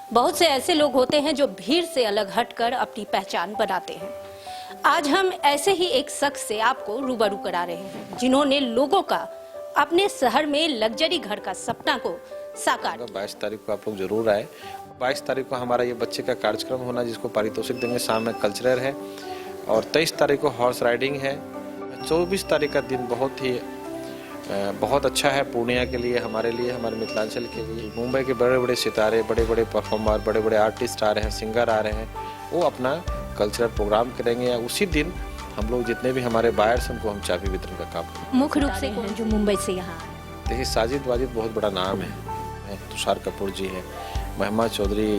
बहुत से ऐसे लोग होते हैं जो भीड़ से अलग हटकर अपनी पहचान बनाते हैं। आज हम ऐसे ही एक शख्स से आपको रूबरू करा रहे हैं जिन्होंने लोगों का अपने शहर में लग्जरी घर का सपना को साकार किया। 22 तारीख को आप लोग जरूर आए। 22 तारीख को हमारा ये बच्चे का कार्यक्रम होना जिसको पारितोषिक देंगे, शाम में कल्चरल है और 23 तारीख को हॉर्स राइडिंग है। 24 तारीख का दिन बहुत अच्छा है पूर्णिया के लिए, हमारे लिए, हमारे मिथिलांचल के लिए। मुंबई के बड़े बड़े सितारे, बड़े बड़े परफॉर्मर, बड़े बड़े आर्टिस्ट आ रहे हैं, सिंगर आ रहे हैं, वो अपना कल्चरल प्रोग्राम करेंगे। उसी दिन हम लोग जितने भी हमारे बायर्स उनको हम चाबी वितरण का काम करेंगे। मुख्य रूप से जो मुंबई से यहाँ देखिए, साजिद वाजिद बहुत बड़ा नाम है, तुषार कपूर जी है, महिमा चौधरी,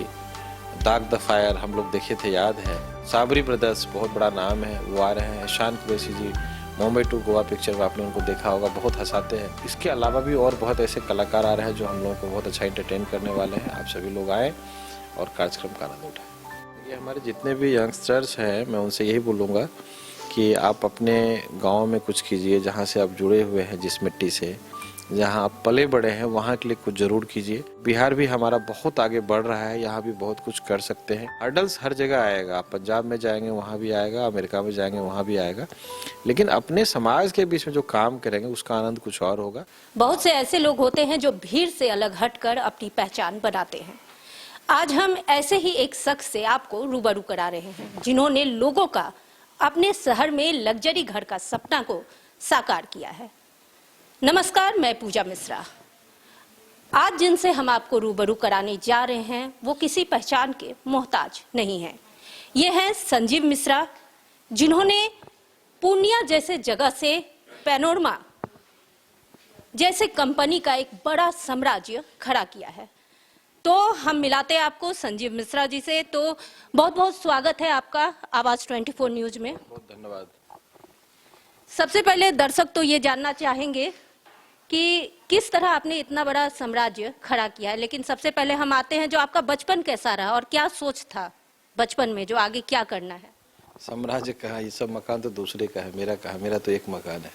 दाग द फायर हम लोग देखे थे, याद है। साबरी ब्रदर्स बहुत बड़ा नाम है, वो आ रहे हैं। शान कुरैशी जी, मुंबई टू गोवा पिक्चर में आपने उनको देखा होगा, बहुत हंसाते हैं। इसके अलावा भी और बहुत ऐसे कलाकार आ रहे हैं जो हम लोगों को बहुत अच्छा एंटरटेन करने वाले हैं। आप सभी लोग आए और कार्यक्रम का आनंद उठाएं। ये हमारे जितने भी यंगस्टर्स हैं, मैं उनसे यही बोलूँगा कि आप अपने गाँव में कुछ कीजिए, जहाँ से आप जुड़े हुए हैं, जिस मिट्टी से, जहाँ आप पले बड़े हैं, वहाँ के लिए कुछ जरूर कीजिए। बिहार भी हमारा बहुत आगे बढ़ रहा है, यहाँ भी बहुत कुछ कर सकते हैं। हर्डल्स हर जगह आएगा, आप पंजाब में जाएंगे वहाँ भी आएगा, अमेरिका में जाएंगे वहाँ भी आएगा, लेकिन अपने समाज के बीच में जो काम करेंगे उसका आनंद कुछ और होगा। बहुत से ऐसे लोग होते हैं जो भीड़ से अलग हटकर अपनी पहचान बनाते हैं। आज हम ऐसे ही एक शख्स से आपको रूबरू करा रहे हैं जिन्होंने लोगों का अपने शहर में लग्जरी घर का सपना को साकार किया है। नमस्कार, मैं पूजा मिश्रा। आज जिनसे हम आपको रूबरू कराने जा रहे हैं वो किसी पहचान के मोहताज नहीं हैं। ये हैं संजीव मिश्रा, जिन्होंने पूर्णिया जैसे जगह से पैनोरमा जैसे कंपनी का एक बड़ा साम्राज्य खड़ा किया है। तो हम मिलाते हैं आपको संजीव मिश्रा जी से। तो बहुत बहुत स्वागत है आपका आवाज 24 न्यूज में। बहुत धन्यवाद। सबसे पहले दर्शक तो ये जानना चाहेंगे कि किस तरह आपने इतना बड़ा साम्राज्य खड़ा किया है, लेकिन सबसे पहले हम आते हैं जो आपका बचपन कैसा रहा और क्या सोच था बचपन में, जो आगे क्या करना है। साम्राज्य कहा, ये सब मकान तो दूसरे का है, मेरा कहा, मेरा तो एक मकान है।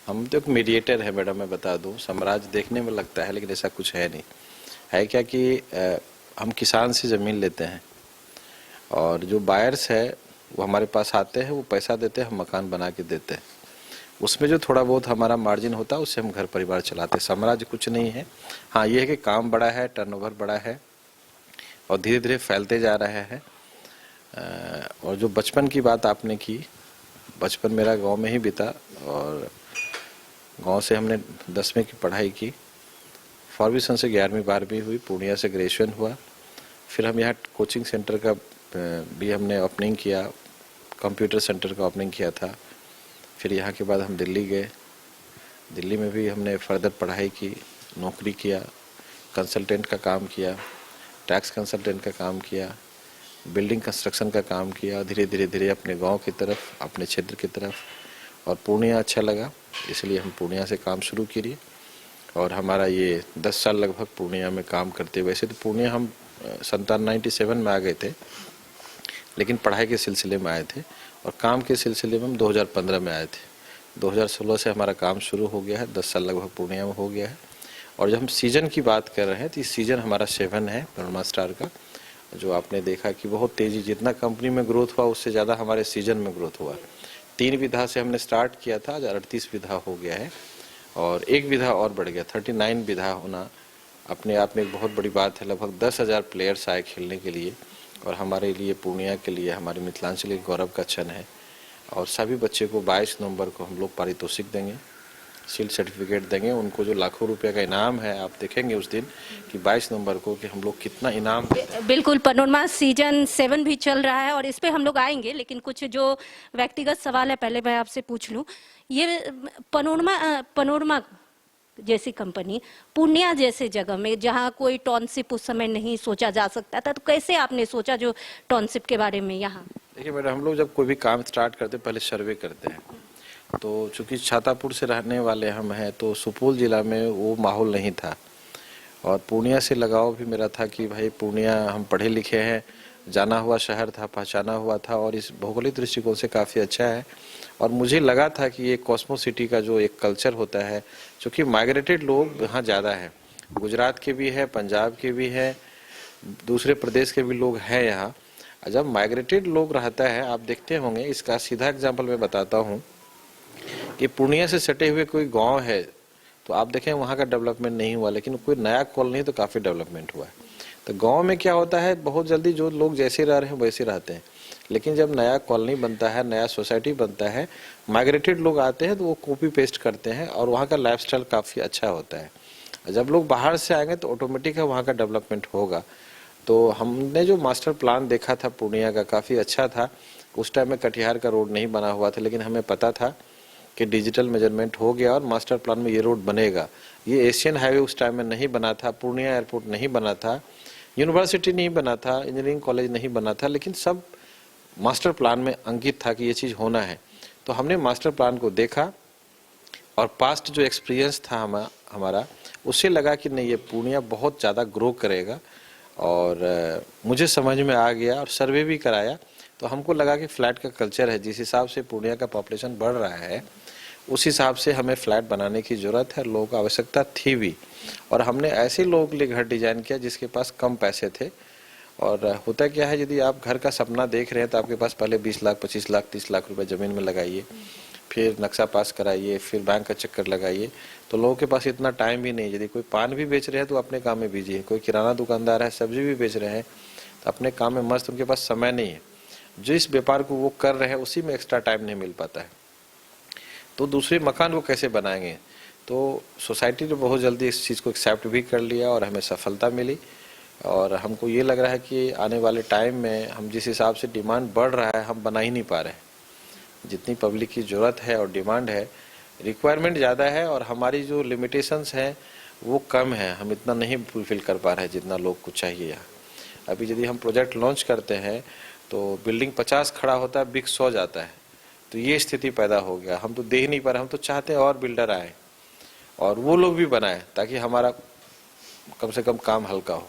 हम तो एक मीडिएटर है मैडम, मैं बता दूं। साम्राज्य देखने में लगता है लेकिन ऐसा कुछ है नहीं। है क्या कि हम किसान से ज़मीन लेते हैं और जो बायर्स है वो हमारे पास आते हैं, वो पैसा देते हैं, हम मकान बना के देते हैं। उसमें जो थोड़ा बहुत हमारा मार्जिन होता है उससे हम घर परिवार चलाते हैं। साम्राज्य कुछ नहीं है। हाँ, ये है कि काम बड़ा है, टर्नओवर बड़ा है और धीरे धीरे फैलते जा रहा है। और जो बचपन की बात आपने की, बचपन मेरा गांव में ही बीता और गांव से हमने 10वीं की पढ़ाई की। फॉर्मेशन से 11वीं 12वीं हुई, पूर्णिया से ग्रेजुएशन हुआ। फिर हम यहाँ कोचिंग सेंटर का भी हमने ओपनिंग किया, कंप्यूटर सेंटर का ओपनिंग किया था। फिर यहाँ के बाद हम दिल्ली गए, दिल्ली में भी हमने फर्दर पढ़ाई की, नौकरी किया, कंसल्टेंट का काम किया, टैक्स कंसल्टेंट का काम किया, बिल्डिंग कंस्ट्रक्शन का काम किया। धीरे धीरे धीरे अपने गांव की तरफ, अपने क्षेत्र की तरफ। और पूर्णिया अच्छा लगा इसलिए हम पूर्णिया से काम शुरू किए और हमारा ये 10 साल लगभग पूर्णिया में काम करते। वैसे तो पूर्णिया हम 97 में आ गए थे, लेकिन पढ़ाई के सिलसिले में आए थे और काम के सिलसिले में हम 2015 में आए थे। 2016 से हमारा काम शुरू हो गया है, 10 साल लगभग पूर्णिया में हो गया है। और जब हम सीजन की बात कर रहे हैं तो इस सीजन हमारा 7 है पैनोरमा स्टार का, जो आपने देखा कि बहुत तेज़ी, जितना कंपनी में ग्रोथ हुआ उससे ज़्यादा हमारे सीजन में ग्रोथ हुआ। 3 विधा से हमने स्टार्ट किया था, आज 38 विधा हो गया है और 1 विधा और बढ़ गया। 39 विधा होना अपने आप में एक बहुत बड़ी बात है। लगभग 10,000 प्लेयर्स आए खेलने के लिए और हमारे लिए, पूर्णिया के लिए, हमारे मिथिलांचल के गौरव का क्षण है। और सभी बच्चे को 22 नवंबर को हम लोग पारितोषिक देंगे, शील्ड सर्टिफिकेट देंगे। उनको जो लाखों रुपए का इनाम है, आप देखेंगे उस दिन कि 22 नवंबर को कि हम लोग कितना इनाम देते हैं। बिल्कुल, पैनोरमा सीजन 7 भी चल रहा है और इस पे हम लोग आएंगे, लेकिन कुछ जो व्यक्तिगत सवाल है पहले मैं आपसे पूछ लूं। ये पैनोरमा जैसी कंपनी पूर्णिया जैसे जगह में, जहां कोई टाउनशिप उस समय नहीं सोचा जा सकता था, तो कैसे आपने सोचा जो टाउनशिप के बारे में यहाँ? देखिए मैडम, हम लोग जब कोई भी काम स्टार्ट करते पहले सर्वे करते हैं। तो चूंकि छातापुर से रहने वाले हम हैं तो सुपौल जिला में वो माहौल नहीं था और पूर्णिया से लगाव भी मेरा था कि भाई पूर्णिया, हम पढ़े लिखे हैं, जाना हुआ शहर था, पहचाना हुआ था और इस भौगोलिक दृष्टिकोण से काफ़ी अच्छा है। और मुझे लगा था कि ये कॉस्मो सिटी का जो एक कल्चर होता है, क्योंकि माइग्रेटेड लोग यहाँ ज़्यादा हैं, गुजरात के भी है, पंजाब के भी है, दूसरे प्रदेश के भी लोग हैं यहाँ। जब माइग्रेटेड लोग रहता है, आप देखते होंगे, इसका सीधा एग्जांपल मैं बताता हूँ कि पूर्णिया से सटे हुए कोई गांव है तो आप देखें वहाँ का डेवलपमेंट नहीं हुआ, लेकिन कोई नया कॉलोनी तो काफ़ी डेवलपमेंट हुआ है। तो गांव में क्या होता है, बहुत जल्दी जो लोग जैसे रह रहे हैं वैसे रहते हैं, लेकिन जब नया कॉलोनी बनता है, नया सोसाइटी बनता है, माइग्रेटेड लोग आते हैं तो वो कॉपी पेस्ट करते हैं और वहाँ का लाइफस्टाइल काफ़ी अच्छा होता है। जब लोग बाहर से आएंगे तो ऑटोमेटिक है वहाँ का डेवलपमेंट होगा। तो हमने जो मास्टर प्लान देखा था पूर्णिया का, काफ़ी अच्छा था। उस टाइम में कटिहार का रोड नहीं बना हुआ था, लेकिन हमें पता था कि डिजिटल मेजरमेंट हो गया और मास्टर प्लान में ये रोड बनेगा। ये एशियन हाईवे उस टाइम में नहीं बना था, पूर्णिया एयरपोर्ट नहीं बना था, यूनिवर्सिटी नहीं बना था, इंजीनियरिंग कॉलेज नहीं बना था, लेकिन सब मास्टर प्लान में अंकित था कि ये चीज़ होना है। तो हमने मास्टर प्लान को देखा और पास्ट जो एक्सपीरियंस था हमारा, उससे लगा कि नहीं, ये पूर्णिया बहुत ज़्यादा ग्रो करेगा। और मुझे समझ में आ गया और सर्वे भी कराया, तो हमको लगा कि फ्लैट का कल्चर है, जिस हिसाब से पूर्णिया का पॉपुलेशन बढ़ रहा है उस हिसाब से हमें फ्लैट बनाने की ज़रूरत है, लोगों को आवश्यकता थी भी। और हमने ऐसे लोगों के लिए घर डिजाइन किया जिसके पास कम पैसे थे। और होता क्या है, यदि आप घर का सपना देख रहे हैं तो आपके पास पहले 20 लाख 25 लाख 30 लाख रुपए ज़मीन में लगाइए, फिर नक्शा पास कराइए, फिर बैंक का चक्कर लगाइए। तो लोगों के पास इतना टाइम भी नहीं। यदि कोई पान भी बेच रहे हैं तो अपने काम में बिजी है, कोई किराना दुकानदार है, सब्जी भी बेच रहे हैं तो अपने काम में मस्त, उनके पास समय नहीं है। जिस व्यापार को वो कर रहे हैं उसी में एक्स्ट्रा टाइम नहीं मिल पाता है। तो दूसरे मकान को कैसे बनाएंगे? तो सोसाइटी ने बहुत जल्दी इस चीज़ को एक्सेप्ट भी कर लिया और हमें सफलता मिली। और हमको ये लग रहा है कि आने वाले टाइम में हम जिस हिसाब से डिमांड बढ़ रहा है, हम बना ही नहीं पा रहे हैं। जितनी पब्लिक की ज़रूरत है और डिमांड है, रिक्वायरमेंट ज़्यादा है और हमारी जो लिमिटेशंस हैं वो कम है। हम इतना नहीं फुलफिल कर पा रहे हैं जितना लोग को चाहिए यहाँ। अभी यदि हम प्रोजेक्ट लॉन्च करते हैं तो बिल्डिंग 50 खड़ा होता है, बिक 100 जाता है। तो ये स्थिति पैदा हो गया। हम तो दे ही नहीं पा रहे। हम तो चाहते हैं और बिल्डर आए और वो लोग भी बनाए ताकि हमारा कम से कम काम हल्का हो।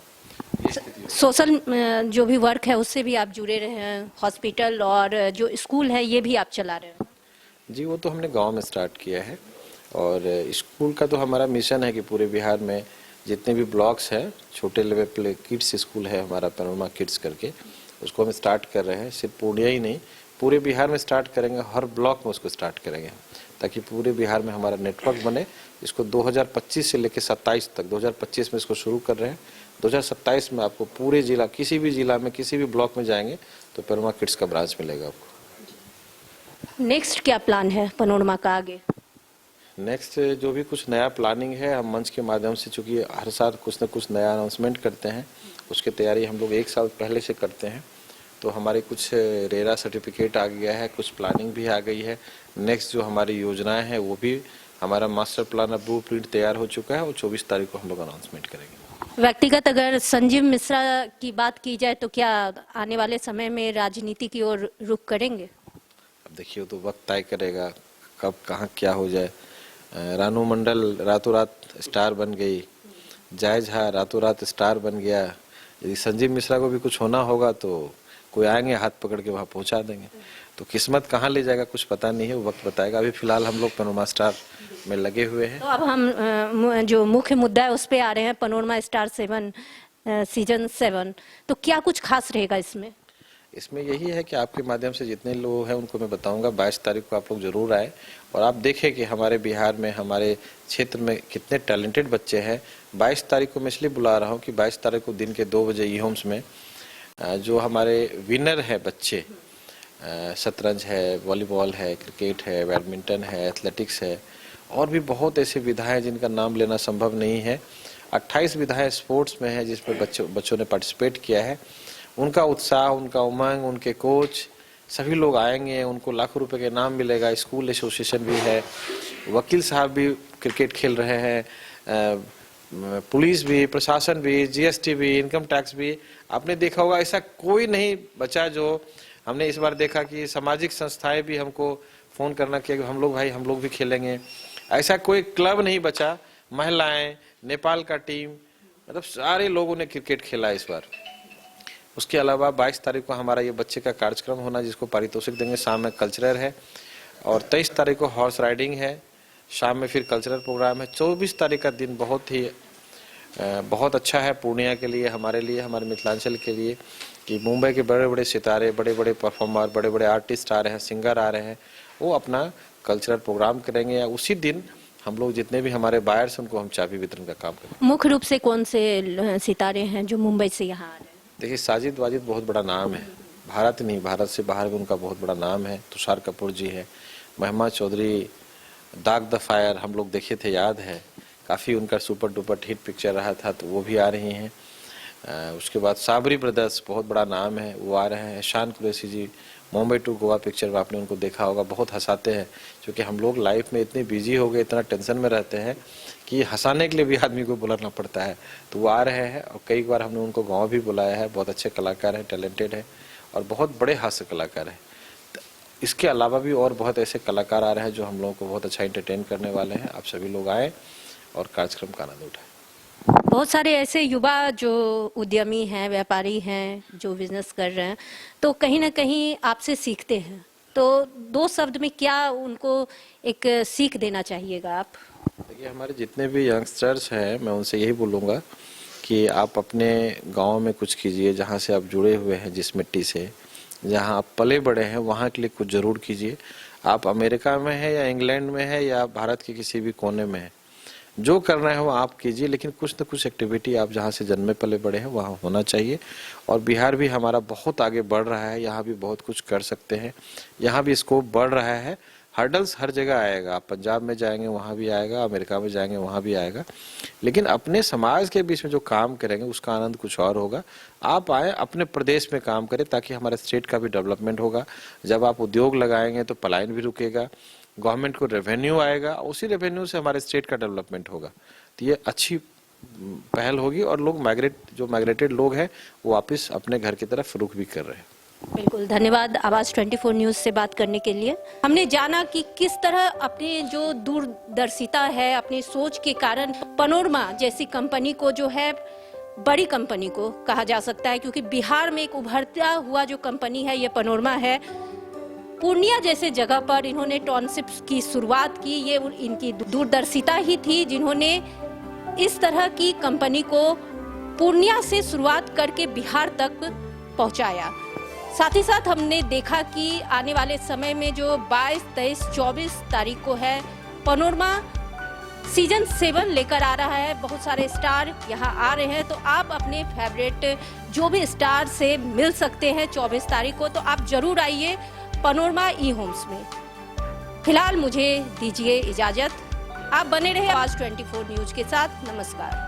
सोशल जो भी वर्क है उससे भी आप जुड़े रहे हैं, हॉस्पिटल और जो स्कूल है ये भी आप चला रहे हैं। जी, वो तो हमने गांव में स्टार्ट किया है। और स्कूल का तो हमारा मिशन है कि पूरे बिहार में जितने भी ब्लॉक्स हैं, छोटे लेवल पे किड्स स्कूल है हमारा, पैनोरमा किड्स करके, उसको हम स्टार्ट कर रहे हैं। सिर्फ पूर्णिया ही नहीं, पूरे बिहार में स्टार्ट करेंगे, हर ब्लॉक में उसको स्टार्ट करेंगे ताकि पूरे बिहार में हमारा नेटवर्क बने। इसको 2025 से लेकर 27 तक, 2025 में इसको शुरू कर रहे हैं। 2027 में आपको पूरे जिला, किसी भी जिला में, किसी भी ब्लॉक में जाएंगे तो पैनोरमा किड्स का ब्रांच मिलेगा आपको। नेक्स्ट क्या प्लान है पैनोरमा का आगे? नेक्स्ट जो भी कुछ नया प्लानिंग है, हम मंच के माध्यम से, चूँकि हर साल कुछ न कुछ नया अनाउंसमेंट करते हैं, उसकी तैयारी हम लोग 1 साल पहले से करते हैं। तो हमारे कुछ रेरा सर्टिफिकेट आ गया है, कुछ प्लानिंग भी आ गई है। नेक्स्ट जो हमारी योजनाएं हैं वो भी, हमारा मास्टर प्लान ब्लू प्रिंट तैयार हो चुका है और 24 तारीख को हम लोग अनाउंसमेंट करेंगे। व्यक्तिगत अगर संजीव मिश्रा की बात की जाए तो क्या आने वाले समय में राजनीति की ओर रुख करेंगे? अब देखिए, तो वक्त तय करेगा कब कहाँ क्या हो जाए। रानू मंडल रातों रात स्टार बन गई, जय झा रातों रात स्टार बन गया। यदि संजीव मिश्रा को भी कुछ होना होगा तो कोई आएंगे, हाथ पकड़ के वहाँ पहुँचा देंगे। तो किस्मत कहाँ ले जाएगा कुछ पता नहीं है, वो वक्त बताएगा। अभी फिलहाल हम लोग पैनोरमा स्टार में लगे हुए हैं। तो अब हम जो मुख्य मुद्दा है उस पे आ रहे हैं, पैनोरमा स्टार 7 सीजन 7। तो क्या कुछ खास रहेगा इसमें? इसमें यही है कि आपके माध्यम से जितने लोग हैं उनको मैं बताऊंगा, 22 तारीख को आप लोग जरूर आए और आप देखें कि हमारे बिहार में, हमारे क्षेत्र में कितने टैलेंटेड बच्चे हैं। 22 तारीख को मैं इसलिए बुला रहा हूँ कि 22 तारीख को दिन के 2 बजे ई होम्स में जो हमारे विनर है बच्चे, शतरंज है, वॉलीबॉल है, क्रिकेट है, बैडमिंटन है, एथलेटिक्स है, और भी बहुत ऐसे विधाएं जिनका नाम लेना संभव नहीं है। 28 विधाएं स्पोर्ट्स में है जिसमें बच्चों ने पार्टिसिपेट किया है। उनका उत्साह, उनका उमंग, उनके कोच सभी लोग आएंगे, उनको लाखों रुपए के इनाम मिलेगा। स्कूल एसोसिएशन भी है, वकील साहब भी क्रिकेट खेल रहे हैं, पुलिस भी, प्रशासन भी, जीएसटी भी, इनकम टैक्स भी। आपने देखा होगा ऐसा कोई नहीं बचा जो, हमने इस बार देखा कि सामाजिक संस्थाएं भी हमको फोन करना किया कि हम लोग भाई, हम लोग भी खेलेंगे। ऐसा कोई क्लब नहीं बचा, महिलाएं, नेपाल का टीम, मतलब सारे लोगों ने क्रिकेट खेला इस बार। उसके अलावा 22 तारीख को हमारा ये बच्चे का कार्यक्रम होना जिसको पारितोषिक देंगे, शाम में कल्चरल है, और 23 तारीख को हॉर्स राइडिंग है, शाम में फिर कल्चरल प्रोग्राम है। 24 तारीख का दिन बहुत ही बहुत अच्छा है पूर्णिया के लिए, हमारे मिथिलांचल के लिए कि मुंबई के बड़े बड़े सितारे, बड़े बड़े परफॉर्मर, बड़े बड़े आर्टिस्ट आ रहे हैं, सिंगर आ रहे हैं, वो अपना कल्चरल प्रोग्राम करेंगे या उसी दिन हम लोग जितने भी हमारे बायर्स उनको हम चाबी वितरण का काम करेंगे। मुख्य रूप से कौन से सितारे हैं जो मुंबई से यहाँ आ रहे हैं? देखिए साजिद वाजिद बहुत बड़ा नाम है, भारत नहीं भारत से बाहर भी उनका बहुत बड़ा नाम है। तुषार कपूर जी है, महिमा चौधरी, दाग द फायर हम लोग देखे थे, याद है, काफ़ी उनका सुपर डुपर हिट पिक्चर रहा था, तो वो भी आ रही हैं। उसके बाद साबरी ब्रदर्स बहुत बड़ा नाम है, वो आ रहे हैं। शान कुरैशी जी, मुंबई टू गोवा पिक्चर में आपने उनको देखा होगा, बहुत हंसाते हैं, क्योंकि हम लोग लाइफ में इतने बिजी हो गए, इतना टेंशन में रहते हैं कि हंसाने के लिए भी आदमी को बुलाना पड़ता है, तो वो आ रहे हैं। और कई बार हमने उनको गाँव भी बुलाया है, बहुत अच्छे कलाकार हैं, टैलेंटेड है और बहुत बड़े हास्य कलाकार हैं। इसके अलावा भी और बहुत ऐसे कलाकार आ रहे हैं जो हम लोगों को बहुत अच्छा एंटरटेन करने वाले हैं। आप सभी लोग आए और कार्यक्रम का आनंद उठाएं। बहुत सारे ऐसे युवा जो उद्यमी हैं, व्यापारी हैं, जो बिजनेस कर रहे हैं, तो कहीं ना कहीं आपसे सीखते हैं, तो 2 शब्द में क्या उनको एक सीख देना चाहिएगा आप? देखिए हमारे जितने भी यंगस्टर्स हैं, मैं उनसे यही बोलूँगा कि आप अपने गांव में कुछ कीजिए, जहां से आप जुड़े हुए हैं, जिस मिट्टी से, जहां आप पले बड़े हैं, वहां के लिए कुछ जरूर कीजिए। आप अमेरिका में है या इंग्लैंड में है या भारत के किसी भी कोने में है, जो करना है वो आप कीजिए, लेकिन कुछ न कुछ एक्टिविटी आप जहाँ से जन्मे पले बड़े हैं वहाँ होना चाहिए। और बिहार भी हमारा बहुत आगे बढ़ रहा है, यहाँ भी बहुत कुछ कर सकते हैं, यहाँ भी स्कोप बढ़ रहा है। हर्डल्स हर जगह आएगा, आप पंजाब में जाएंगे वहाँ भी आएगा, अमेरिका में जाएंगे वहाँ भी आएगा, लेकिन अपने समाज के बीच में जो काम करेंगे उसका आनंद कुछ और होगा। आप आए, अपने प्रदेश में काम करें, ताकि हमारे स्टेट का भी डेवलपमेंट होगा। जब आप उद्योग लगाएंगे तो पलायन भी रुकेगा, गवर्नमेंट को रेवेन्यू आएगा, उसी रेवेन्यू से हमारे स्टेट का डेवलपमेंट होगा। तो ये अच्छी पहल होगी और लोग माइग्रेटेड लोग हैं वो वापस अपने घर की तरफ रुख भी कर रहे हैं। बिल्कुल, धन्यवाद आवाज 24 न्यूज से बात करने के लिए। हमने जाना कि किस तरह अपनी जो दूरदर्शिता है, अपनी सोच के कारण पनोरमा जैसी कंपनी को, जो है बड़ी कंपनी को कहा जा सकता है, क्योंकि बिहार में एक उभरता हुआ जो कंपनी है ये पनोरमा है। पूर्णिया जैसे जगह पर इन्होंने टाउनशिप की शुरुआत की, ये इनकी दूरदर्शिता ही थी जिन्होंने इस तरह की कंपनी को पूर्णिया से शुरुआत करके बिहार तक पहुंचाया। साथ ही साथ हमने देखा कि आने वाले समय में जो 22, 23, 24 तारीख को है, पनोरमा सीजन 7 लेकर आ रहा है। बहुत सारे स्टार यहाँ आ रहे हैं, तो आप अपने फेवरेट जो भी स्टार से मिल सकते हैं 24 तारीख को, तो आप जरूर आइए पनोरमा ई होम्स में। फिलहाल मुझे दीजिए इजाजत, आप बने रहे आवाज 24 न्यूज के साथ। नमस्कार।